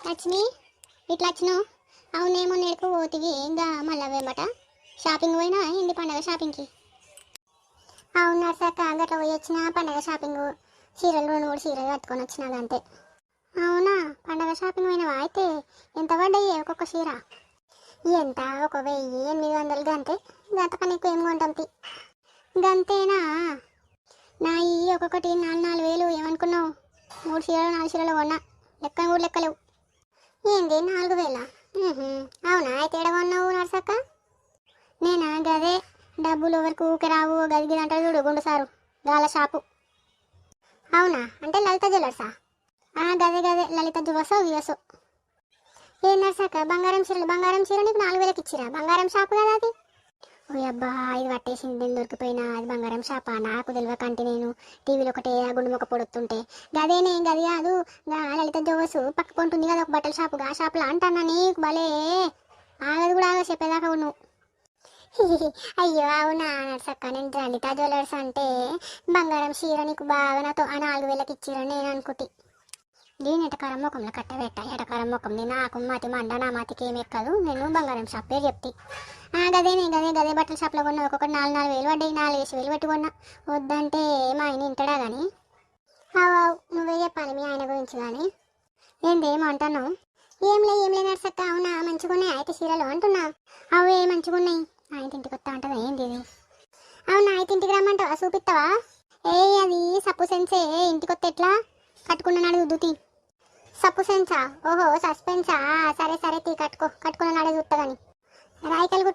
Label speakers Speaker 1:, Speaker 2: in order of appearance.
Speaker 1: లక్ష్మి ఇట్లా వచ్చినావు. అవునేమో నేర్పు పోతివి ఇంకా మళ్ళీ వెంబట షాపింగ్ పోయినా ఏంది పండగ షాపింగ్కి? అవును నర్సక్క, గట్లా పోయి వచ్చిన పండగ షాపింగ్ చీరలు 2-3 చీరలు కట్టుకొని వచ్చినా అంతే. అవునా, పండగ షాపింగ్ పోయినావా? అయితే ఎంత పడ్డాయి ఒక్కొక్క చీర? ఎంత? 1800 గంతే. గంతకన్నా ఎక్కువ ఏం కొంటాం తి. గంతేనా? నా ఈ ఒక్కొక్కటి 4,000 ఏమనుకున్నావు? 3 చీరలు 4 చీరలు కొన్నా, లెక్క కూడా లెక్కలేవు. ఏంది 4,000? అవునా, అయితే ఎడ కొన్నావు నర్సక్క? నేనా గదే డబ్బులు ఎవరికి ఊకే రావు, గది అంటారు చూడు గుండు సారు గాల షాపు. అవునా, అంటే లలిత జ్యువెలర్సా? గదే గదే లలిత జ్యువెలర్సో వివసో. ఏ నర్సక్క, బంగారం చీర నీకు 4,000కి ఇచ్చిరా? బంగారం షాపు కదా అది. ఓ అబ్బా, ఇది పట్టేసింది నేను దొరికిపోయినా. అది బంగారం షాపా? నాకు తెలియకంటే నేను టీవీలో ఒకటే ఆ గుండు మొక్క పొడుతుంటే గదేనే గది కాదు. లలిత జ్యువెలర్స్ పక్కకు ఉంటుంది కదా ఒక బట్టల షాపు, ఆ షాపులో అంటానా నీకు భలే ఆగదు కూడా ఆగ చెప్పేదాకా నువ్వు. అయ్యో అవునా నర్సక్క, నేను లలిత జ్యువెలర్స్ అంటే బంగారం చీర నీకు బాగా నాతో 4,000కి ఇచ్చిరని నేను అనుకుంటే. నేను ఎటకారం ముఖంలో కట్టబెట్టా, ఎటకారం ముఖం నాకు మతి మండ, నా మతికి ఏమి ఎక్కదు. నేను బంగారం షాప్ పేరు చెప్తే గదే బట్టల షాప్లో కొన్నా. ఒక్కొక్కటి 4,000 పడ్డాయి. 4,000 పెట్టి కొన్నా. వద్దంటే మా ఆయన ఇంటడా కానీ. అవు నువ్వే చెప్పాలి మీ ఆయన గురించి కానీ. ఏందేమంటున్నావు? ఏం లే నర్సక్క. అవునా, మంచిగా ఉన్నాయి అయితే చీరలు అంటున్నా. అవే మంచిగా ఉన్నాయి. ఆయన ఇంటికి వస్తా అంటదా ఏంది ఇది? అవునా, అయితే ఇంటికి రమ్మంటావా? చూపిస్తావా? అది సప్పు సెన్సే. ఇంటికి వస్తే ఎట్లా కట్టుకున్నాడు దుతి? సప్పు సెన్సా? ఓహో సస్పెన్సా? సరే తీ కట్టుకున్నాడే చూస్తా కానీ. రాయికల్ గుట్ట